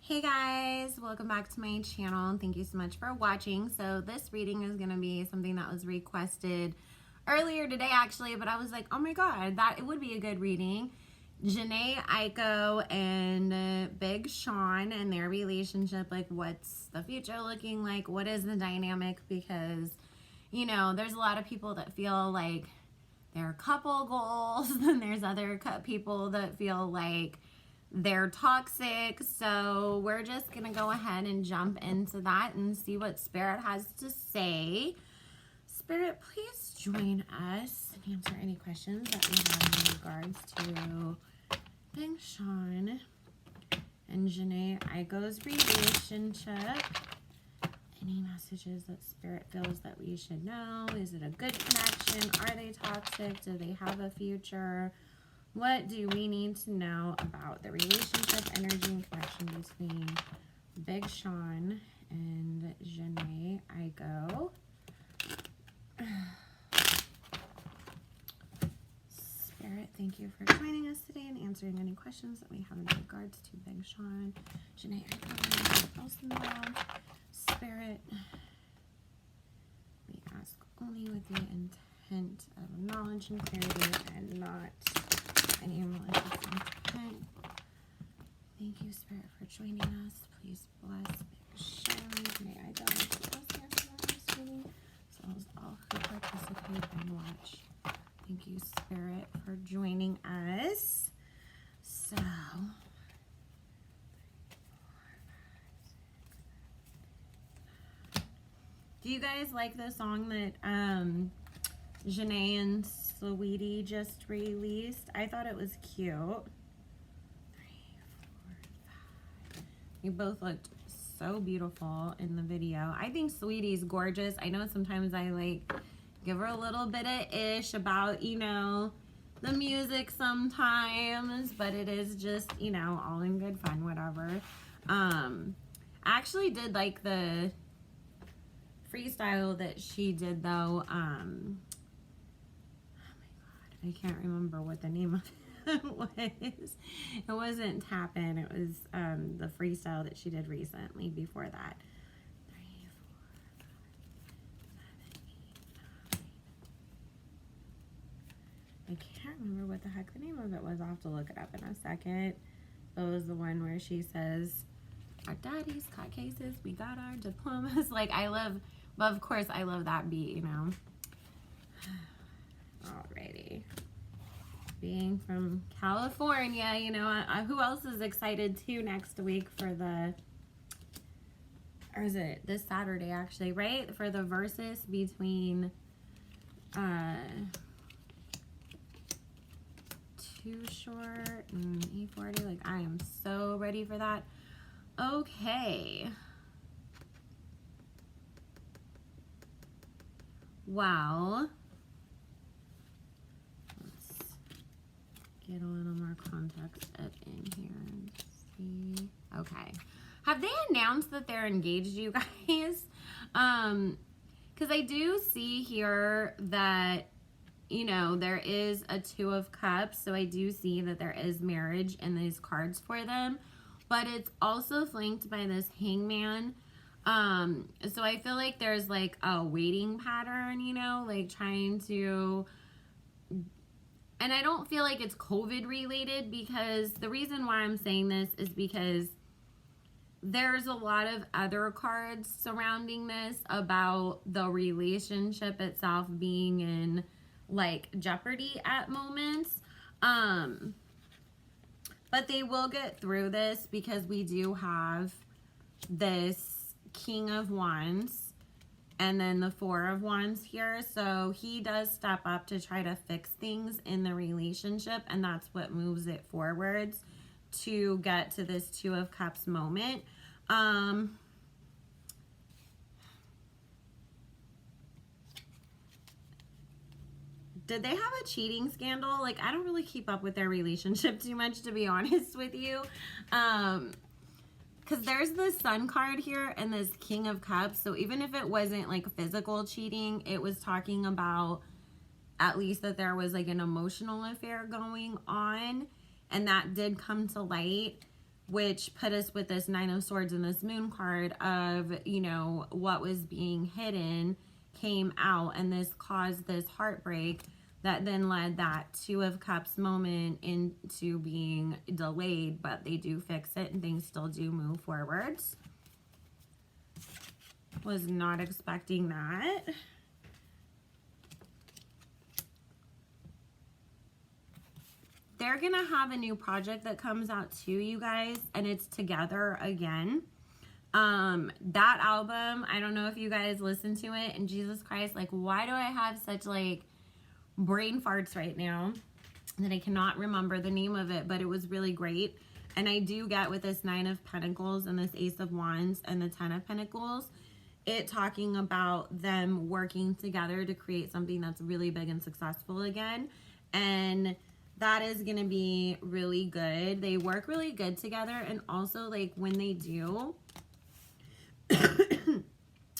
Hey guys, welcome back to my channel and thank you so much for watching. So this reading is going to be something that was requested earlier today actually, but I was like, oh my god, that it would be a good reading. Jhene, Aiko, and Big Sean and their relationship, like what's the future looking like? What is the dynamic? Because, you know, there's a lot of people that feel like they're couple goals and there's other people that feel like they're toxic. So we're just gonna go ahead and jump into that and see what Spirit has to say. Spirit, please join us and answer any questions that we have in regards to Big Sean and Jhene Aiko's relationship. Any messages that Spirit feels that we should know? Is it a good connection? Are they toxic? Do they have a future? What do we need to know about the relationship, energy, and connection between Big Sean and Jhene Aiko? Spirit, thank you for joining us today and answering any questions that we have in regards to Big Sean, Jhene Aiko, and anything else involved. Spirit, we ask only with the intent of knowledge and clarity and not any malicious intent. Thank you, Spirit, for joining us. Please bless Big Sean. May I go into us answer this reading, as well as all who participate and watch. Thank you, Spirit, for joining us. So, do you guys like the song that Jhene and Sweetie just released? I thought it was cute. 3, 4, 5. You both looked so beautiful in the video. I think Sweetie's gorgeous. I know sometimes I like give her a little bit of ish about, you know, the music sometimes, but it is just, you know, all in good fun, whatever. I actually did like the freestyle that she did though. I can't remember what the name of it was. It wasn't Tappin'. It was the freestyle that she did recently before that. 3, 4, 5, 7, 8, 9. I can't remember what the heck the name of it was. I'll have to look it up in a second. It was the one where she says, our daddies got cases, we got our diplomas. Like, I love, well, of course, I love that beat, you know. Alrighty. Being from California, you know, who else is excited too next week for the, or is it this Saturday actually, right? For the versus between Too Short and E40. Like, I am so ready for that. Okay. Well, get a little more context up in here and see. Okay. Have they announced that they're engaged, you guys? Because I do see here that, you know, there is a 2 of Cups. So I do see that there is marriage in these cards for them. But it's also flanked by this Hangman. So I feel like there's like a waiting pattern, you know, like trying to... And I don't feel like it's COVID related, because the reason why I'm saying this is because there's a lot of other cards surrounding this about the relationship itself being in like jeopardy at moments. But they will get through this because we do have this King of Wands and then the 4 of Wands here. So he does step up to try to fix things in the relationship, and that's what moves it forwards to get to this 2 of Cups moment. Did they have a cheating scandal? Like, I don't really keep up with their relationship too much, to be honest with you. Because there's this Sun card here and this King of Cups. So even if it wasn't like physical cheating, it was talking about at least that there was like an emotional affair going on. And that did come to light. which put us with this Nine of Swords and this Moon card of, you know, what was being hidden came out, and this caused this heartbreak that then led that Two of Cups moment into being delayed, but they do fix it and things still do move forwards. Was not expecting that. They're going to have a new project that comes out too, you guys, and it's Together Again. That album, I don't know if you guys listen to it, and Jesus Christ, like, why do I have such, like, brain farts right now that I cannot remember the name of it, but it was really great. And I do get with this Nine of Pentacles and this Ace of Wands and the Ten of Pentacles, it talking about them working together to create something that's really big and successful again. And that is going to be really good. They work really good together. And also, like, when they do,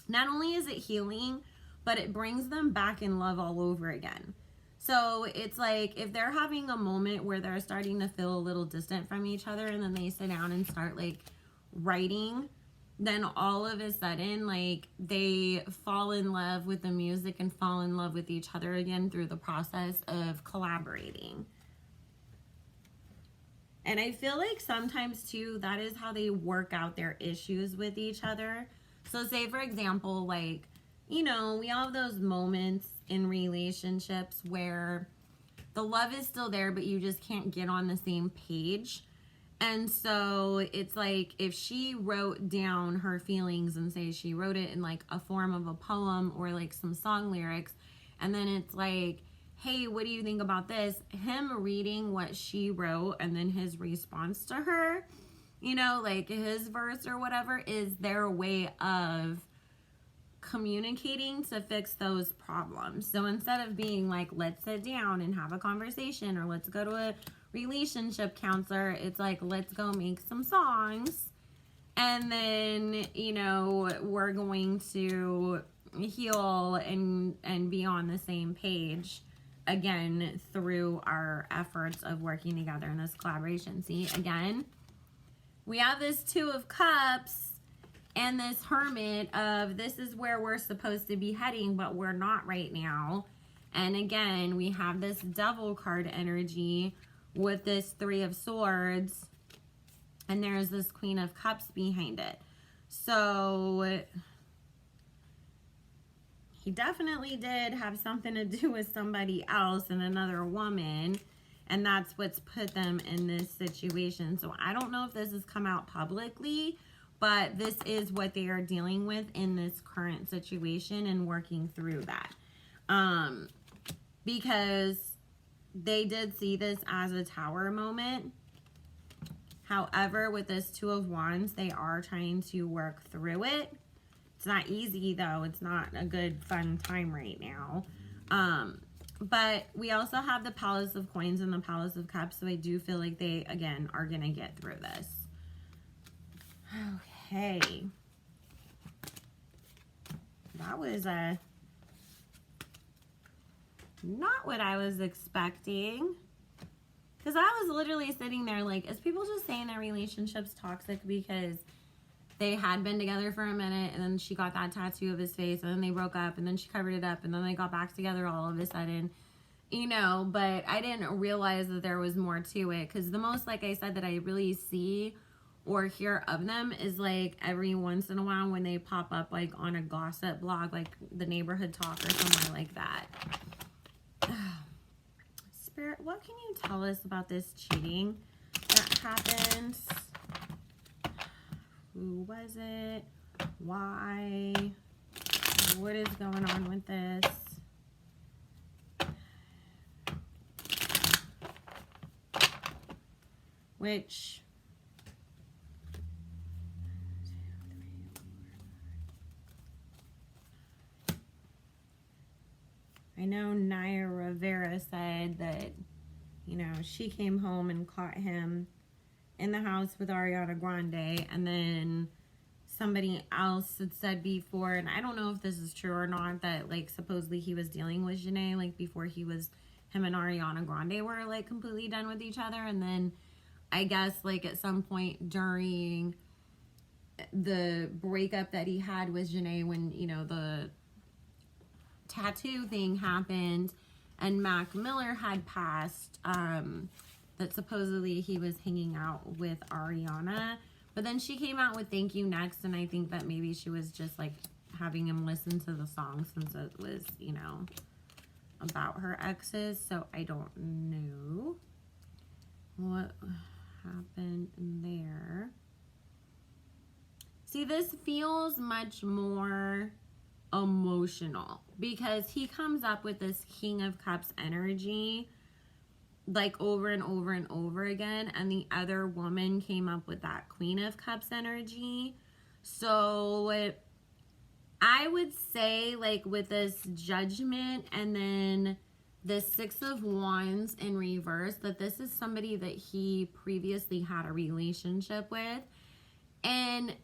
not only is it healing, but it brings them back in love all over again. So it's like if they're having a moment where they're starting to feel a little distant from each other, and then they sit down and start, like, writing, then all of a sudden, like, they fall in love with the music and fall in love with each other again through the process of collaborating. And I feel like sometimes too, that is how they work out their issues with each other. So say, for example, like, you know, we all have those moments in relationships where the love is still there, but you just can't get on the same page. And so it's like if she wrote down her feelings and say she wrote it in like a form of a poem or like some song lyrics, and then it's like, hey, what do you think about this? Him reading what she wrote and then his response to her, you know, like his verse or whatever, is their way of communicating to fix those problems. So instead of being like, let's sit down and have a conversation, or let's go to a relationship counselor, it's like, let's go make some songs, and then, you know, we're going to heal and be on the same page again through our efforts of working together in this collaboration. See, again, we have this Two of Cups and this Hermit of this is where we're supposed to be heading, but we're not right now. And again, we have this Devil card energy with this Three of Swords, and there's this Queen of Cups behind it. So he definitely did have something to do with somebody else and another woman, and that's what's put them in this situation. So I don't know if this has come out publicly, but this is what they are dealing with in this current situation and working through that. Because they did see this as a Tower moment. However, with this Two of Wands, they are trying to work through it. It's not easy, though. It's not a good, fun time right now. But we also have the Palace of Coins and the Palace of Cups, so I do feel like they, again, are going to get through this. Okay. That was not what I was expecting. Because I was literally sitting there like, is people just saying their relationship's toxic because they had been together for a minute, and then she got that tattoo of his face, and then they broke up, and then she covered it up, and then they got back together all of a sudden, you know? But I didn't realize that there was more to it, because the most, like I said, that I really see or hear of them is like every once in a while when they pop up like on a gossip blog, like the Neighborhood Talk or somewhere like that. Spirit, what can you tell us about this cheating that happened? Who was it? Why? What is going on with this? Which... I know Naya Rivera said that, you know, she came home and caught him in the house with Ariana Grande, and then somebody else had said before, and I don't know if this is true or not, that like supposedly he was dealing with Jhene like before him and Ariana Grande were like completely done with each other, and then I guess like at some point during the breakup that he had with Jhene, when, you know, the tattoo thing happened and Mac Miller had passed, that supposedly he was hanging out with Ariana. But then she came out with Thank You Next, and I think that maybe she was just like having him listen to the song since it was, you know, about her exes. So I don't know what happened there. See, this feels much more emotional because he comes up with this King of Cups energy like over and over and over again, and the other woman came up with that Queen of Cups energy. So I would say, like, with this Judgment and then the Six of Wands in reverse, that this is somebody that he previously had a relationship with. And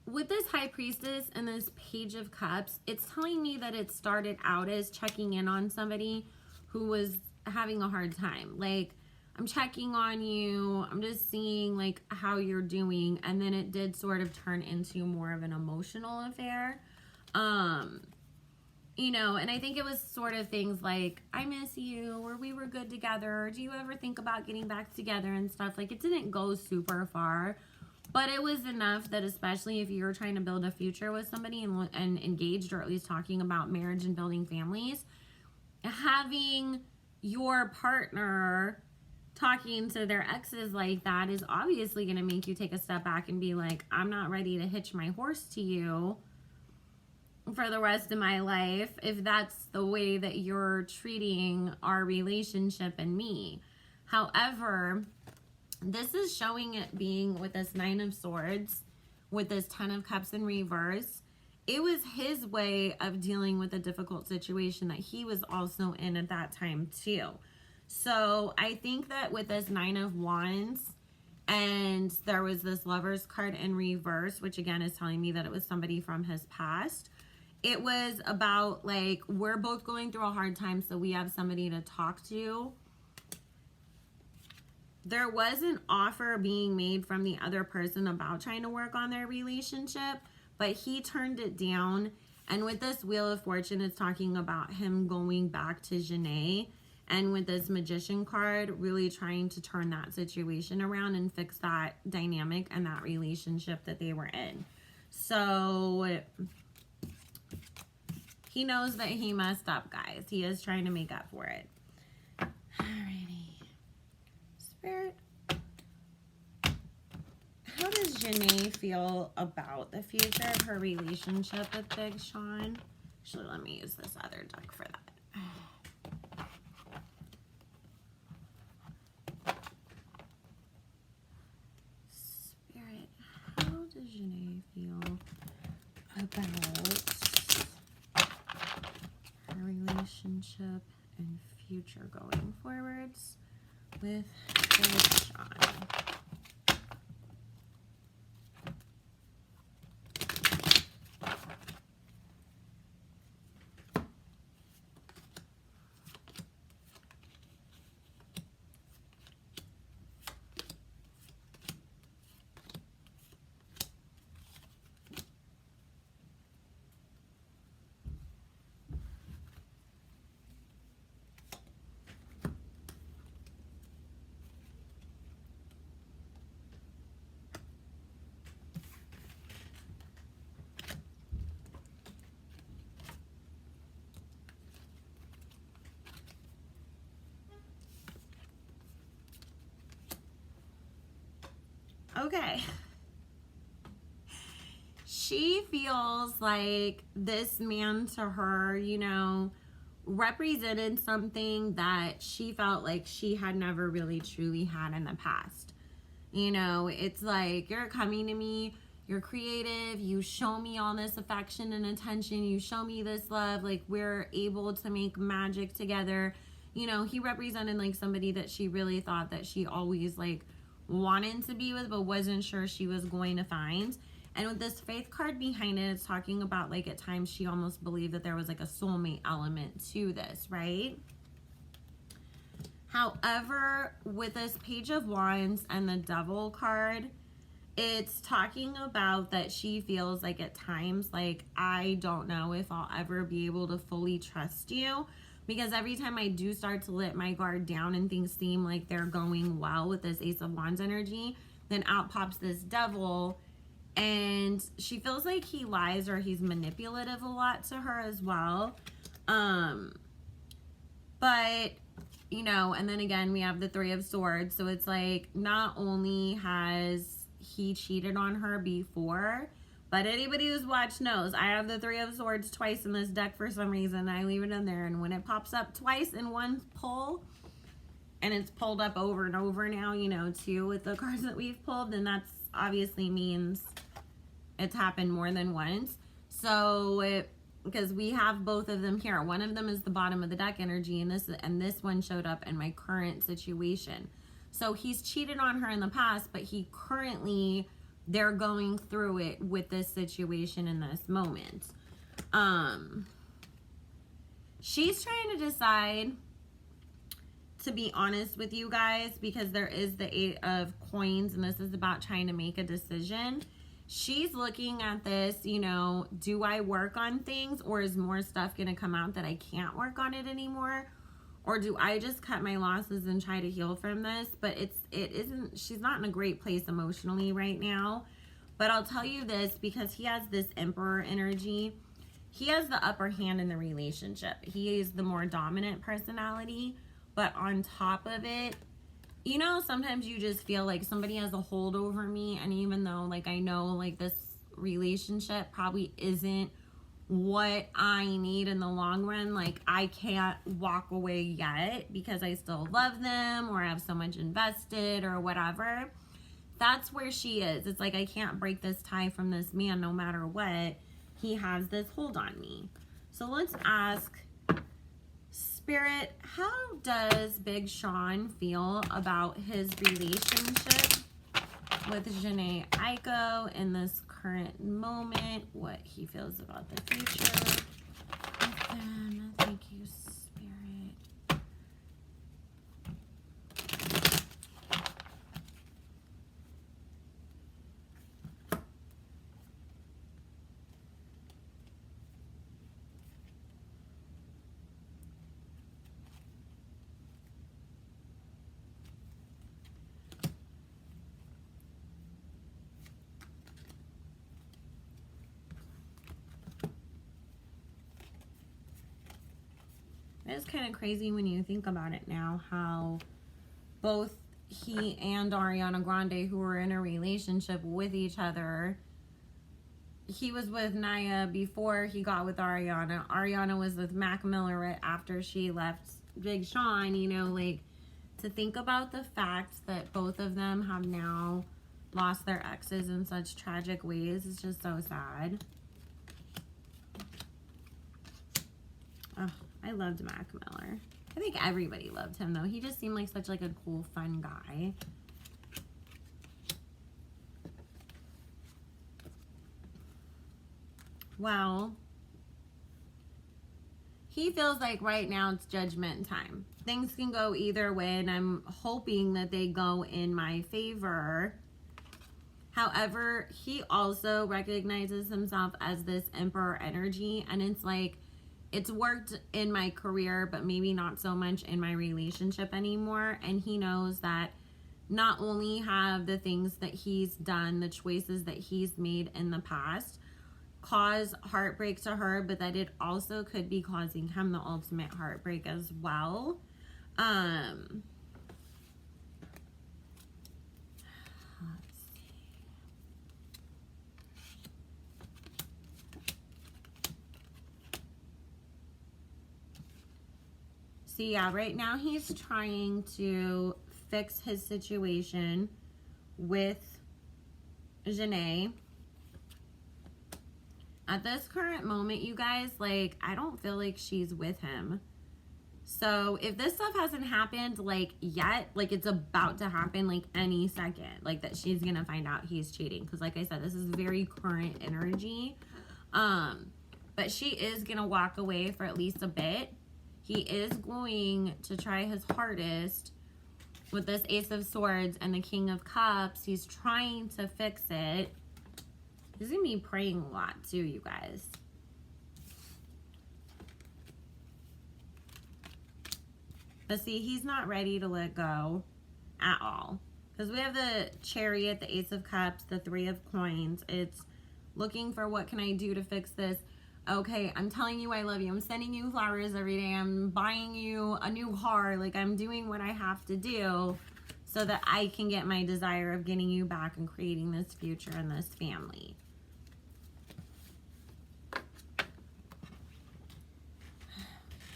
with this High Priestess and this Page of Cups, it's telling me that it started out as checking in on somebody who was having a hard time. Like, I'm checking on you, I'm just seeing like how you're doing, and then it did sort of turn into more of an emotional affair. You know, and I think it was sort of things like, I miss you, or we were good together, or do you ever think about getting back together and stuff. Like, it didn't go super far, but it was enough that, especially if you're trying to build a future with somebody and engaged, or at least talking about marriage and building families, having your partner talking to their exes like that is obviously going to make you take a step back and be like, I'm not ready to hitch my horse to you for the rest of my life if that's the way that you're treating our relationship and me. However, this is showing it being with this Nine of Swords, with this Ten of Cups in reverse. It was his way of dealing with a difficult situation that he was also in at that time too. So I think that with this Nine of Wands, and there was this Lover's card in reverse, which again is telling me that it was somebody from his past. It was about like, we're both going through a hard time, so we have somebody to talk to. There was an offer being made from the other person about trying to work on their relationship, but he turned it down. And with this Wheel of Fortune, it's talking about him going back to Jhene. And with this Magician card, really trying to turn that situation around and fix that dynamic and that relationship that they were in. So he knows that he messed up, guys. He is trying to make up for it. Alrighty. Spirit, how does Jhene feel about the future of her relationship with Big Sean? Actually, let me use this other deck for that. Spirit, how does Jhene feel about her relationship and future going forwards with Big Sean? Okay. She feels like this man to her, you know, represented something that she felt like she had never really truly had in the past. You know, it's like, you're coming to me, you're creative, you show me all this affection and attention, you show me this love, like we're able to make magic together. You know, he represented like somebody that she really thought that she always like wanted to be with, but wasn't sure she was going to find. And with this Faith card behind it, it's talking about like at times she almost believed that there was like a soulmate element to this, right? However, with this Page of Wands and the Devil card, it's talking about that she feels like at times, like, I don't know if I'll ever be able to fully trust you, because every time I do start to let my guard down and things seem like they're going well with this Ace of Wands energy, then out pops this Devil, and she feels like he lies or he's manipulative a lot to her as well. But, you know, and then again, we have the Three of Swords. So it's like, not only has he cheated on her before, but anybody who's watched knows I have the Three of Swords twice in this deck for some reason. I leave it in there. And when it pops up twice in one pull, and it's pulled up over and over now, you know, too, with the cards that we've pulled, then that's obviously means it's happened more than once. So because we have both of them here. One of them is the bottom of the deck energy, and this one showed up in my current situation. So he's cheated on her in the past, but he currently, they're going through it with this situation in this moment. She's trying to decide, to be honest with you guys, because there is the Eight of Coins, and this is about trying to make a decision. She's looking at this, you know, do I work on things, or is more stuff going to come out that I can't work on it anymore? Or do I just cut my losses and try to heal from this? But she's not in a great place emotionally right now. But I'll tell you this, because he has this Emperor energy, he has the upper hand in the relationship. He is the more dominant personality, but on top of it, you know, sometimes you just feel like somebody has a hold over me, and even though, like, I know, like, this relationship probably isn't what I need in the long run, like, I can't walk away yet because I still love them or I have so much invested or whatever. That's where she is. It's like, I can't break this tie from this man no matter what. He has this hold on me. So let's ask Spirit, how does Big Sean feel about his relationship with Jhene Aiko in this current moment? What he feels about the future with them. Thank you, Spirit. It's kind of crazy when you think about it now, how both he and Ariana Grande, who were in a relationship with each other, he was with Naya before he got with Ariana. Ariana was with Mac Miller right after she left Big Sean. You know, like, to think about the fact that both of them have now lost their exes in such tragic ways is just so sad. Ugh. I loved Mac Miller. I think everybody loved him, though. He just seemed like such, like, a cool, fun guy. Well, he feels like right now it's judgment time. Things can go either way, and I'm hoping that they go in my favor. However, he also recognizes himself as this Emperor energy, and it's like, it's worked in my career, but maybe not so much in my relationship anymore. And he knows that not only have the things that he's done, the choices that he's made in the past, cause heartbreak to her, but that it also could be causing him the ultimate heartbreak as well. So yeah, right now he's trying to fix his situation with Jhene. At this current moment, you guys, like, I don't feel like she's with him. So if this stuff hasn't happened, like, yet, like, it's about to happen, like, any second, like, that she's gonna find out he's cheating. Because, like I said, this is very current energy. But she is gonna walk away for at least a bit. He is going to try his hardest with this Ace of Swords and the King of Cups. He's trying to fix it. He's going to be praying a lot too, you guys. But see, he's not ready to let go at all. Because we have the Chariot, the Ace of Cups, the Three of Coins. It's looking for what can I do to fix this. Okay, I'm telling you I love you. I'm sending you flowers every day. I'm buying you a new car. Like, I'm doing what I have to do so that I can get my desire of getting you back and creating this future and this family.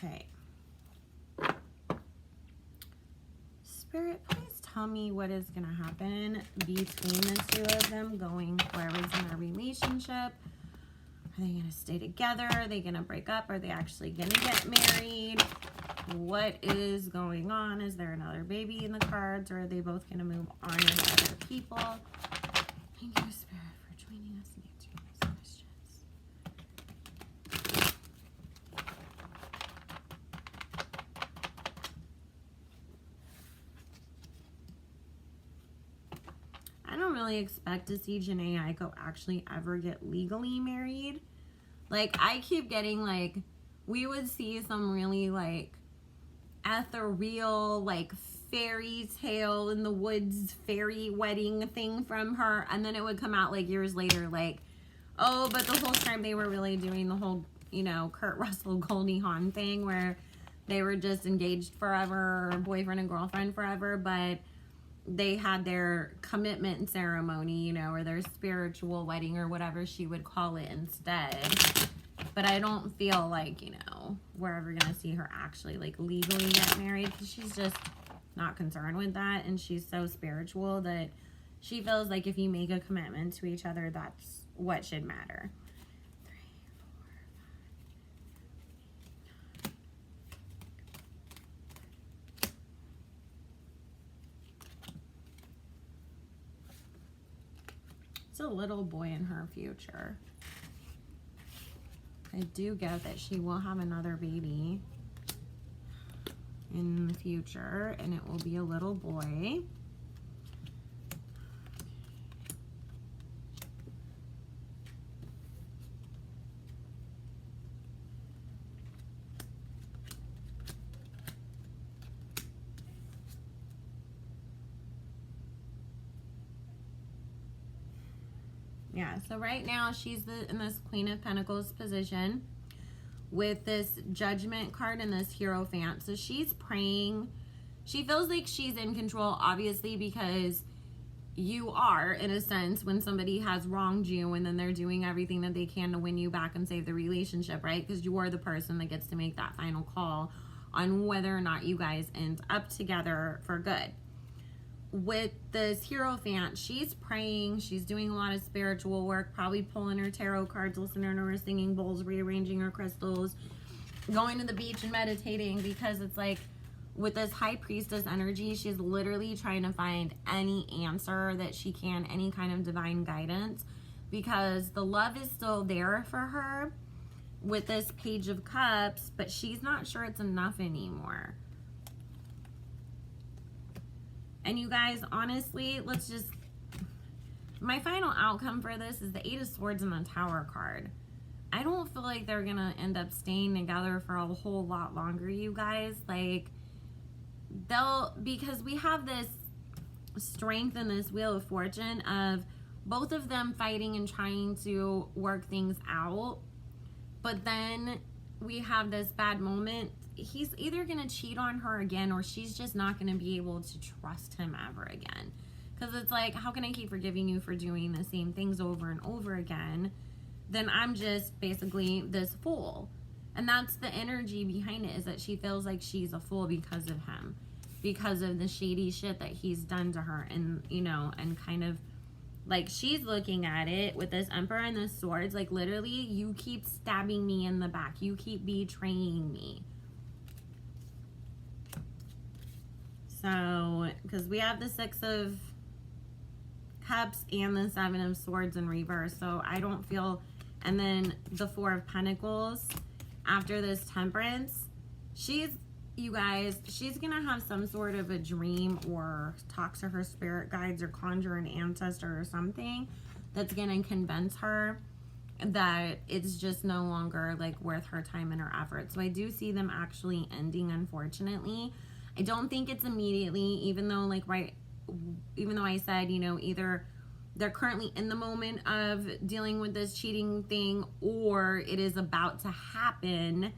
Okay. Spirit, please tell me what is going to happen between the two of them going forward in their relationship. Are they going to stay together? Are they going to break up? Are they actually going to get married? What is going on? Is there another baby in the cards? Or are they both going to move on with other people? Thank you, Spirit, for joining us and answering these questions. I don't really expect to see Jhene and Aiko actually ever get legally married. Like, I keep getting, like, we would see some really, like, ethereal, like, fairy tale in the woods fairy wedding thing from her. And then it would come out, like, years later, like, oh, but the whole time they were really doing the whole, you know, Kurt Russell, Goldie Hawn thing where they were just engaged forever, or boyfriend and girlfriend forever, but they had their commitment ceremony, you know, or their spiritual wedding or whatever she would call it instead. But I don't feel like, you know, we're ever going to see her actually, like, legally get married, because she's just not concerned with that. And she's so spiritual that she feels like if you make a commitment to each other, that's what should matter. 3, 4, 5. It's a little boy in her future. I do get that she will have another baby in the future, and it will be a little boy. Yeah, so right now she's in this Queen of Pentacles position with this Judgment card and this Hierophant. So she's praying. She feels like she's in control, obviously, because you are, in a sense, when somebody has wronged you and then they're doing everything that they can to win you back and save the relationship, right? Because you are the person that gets to make that final call on whether or not you guys end up together for good. With this Hierophant, she's praying, she's doing a lot of spiritual work, probably pulling her tarot cards, listening to her singing bowls, rearranging her crystals, going to the beach and meditating, because it's like with this High Priestess energy, she's literally trying to find any answer that she can, any kind of divine guidance, because the love is still there for her with this Page of Cups, but she's not sure it's enough anymore. And you guys, honestly, let's just, my final outcome for this is the 8 of Swords and the Tower card. I don't feel like they're going to end up staying together for a whole lot longer, you guys. Like, because we have this strength in this Wheel of Fortune of both of them fighting and trying to work things out. But then we have this bad moment. He's either going to cheat on her again, or she's just not going to be able to trust him ever again. Because it's like, how can I keep forgiving you for doing the same things over and over again? Then I'm just basically this fool. And that's the energy behind it, is that she feels like she's a fool because of him. Because of the shady shit that he's done to her. And, you know, and kind of like she's looking at it with this Emperor and this Swords. Like, literally, you keep stabbing me in the back. You keep betraying me. So, because we have the 6 of Cups and the 7 of Swords in reverse. So, I don't feel, and then the 4 of Pentacles after this Temperance. you guys, she's gonna have some sort of a dream or talk to her spirit guides or conjure an ancestor or something that's gonna convince her that it's just no longer like worth her time and her effort. So I do see them actually ending, unfortunately. I don't think it's immediately, even though I said, you know, either they're currently in the moment of dealing with this cheating thing or it is about to happen.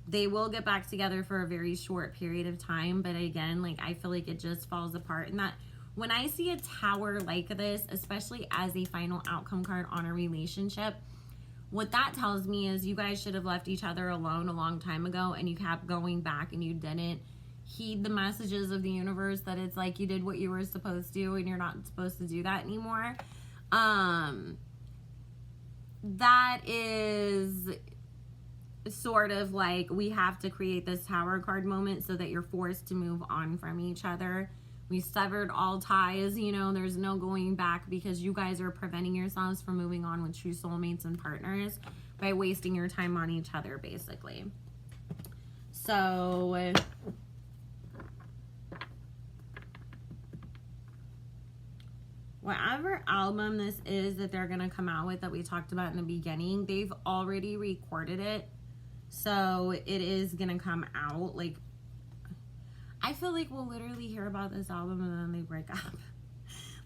They will get back together for a very short period of time, but again, like, I feel like it just falls apart. And that when I see a tower like this, especially as a final outcome card on a relationship, what that tells me is you guys should have left each other alone a long time ago, and you kept going back and you didn't heed the messages of the universe that it's like you did what you were supposed to and you're not supposed to do that anymore. That is sort of like, we have to create this tower card moment so that you're forced to move on from each other. We severed all ties, you know, there's no going back because you guys are preventing yourselves from moving on with true soulmates and partners by wasting your time on each other, basically. So whatever album this is that they're going to come out with that we talked about in the beginning, they've already recorded it. So it is going to come out. Like, I feel like we'll literally hear about this album and then they break up.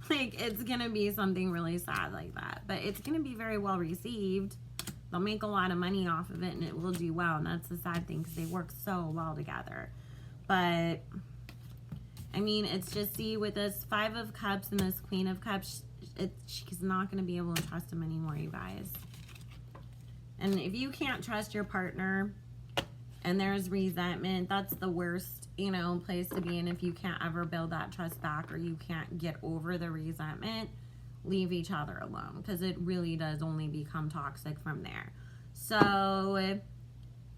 Like, it's going to be something really sad like that. But it's going to be very well received. They'll make a lot of money off of it and it will do well. And that's the sad thing because they work so well together. But I mean, it's just, see, with this 5 of Cups and this Queen of Cups, she's not going to be able to trust him anymore, you guys. And if you can't trust your partner and there's resentment, that's the worst, you know, place to be in. If you can't ever build that trust back or you can't get over the resentment, leave each other alone because it really does only become toxic from there. So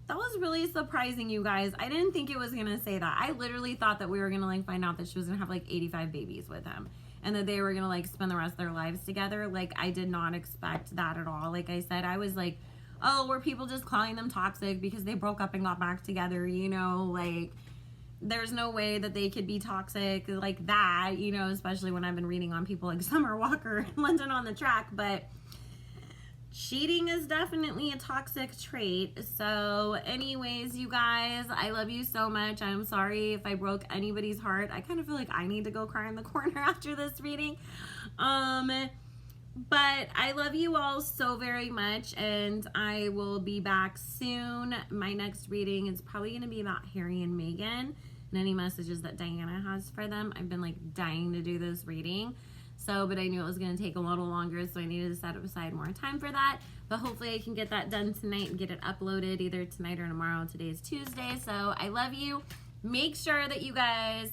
that was really surprising, you guys. I didn't think it was going to say that. I literally thought that we were going to like find out that she was going to have like 85 babies with him and that they were going to like spend the rest of their lives together. Like, I did not expect that at all. Like I said, I was like, oh, were people just calling them toxic because they broke up and got back together, you know? Like, there's no way that they could be toxic like that, you know, especially when I've been reading on people like Summer Walker and London on the Track. But cheating is definitely a toxic trait. So anyways, you guys, I love you so much. I'm sorry if I broke anybody's heart. I kind of feel like I need to go cry in the corner after this reading. But I love you all so very much, and I will be back soon. My next reading is probably going to be about Harry and Meghan and any messages that Diana has for them. I've been like dying to do this reading. So, but I knew it was going to take a little longer, so I needed to set aside more time for that. But hopefully I can get that done tonight and get it uploaded either tonight or tomorrow. Today's Tuesday, so I love you. Make sure that you guys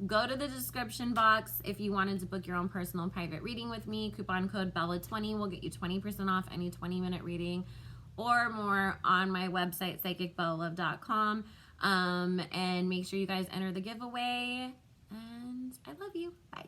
go to the description box if you wanted to book your own personal private reading with me. Coupon code BELLA20 will get you 20% off any 20-minute reading or more on my website, psychicbellalove.com. And make sure you guys enter the giveaway. And I love you. Bye.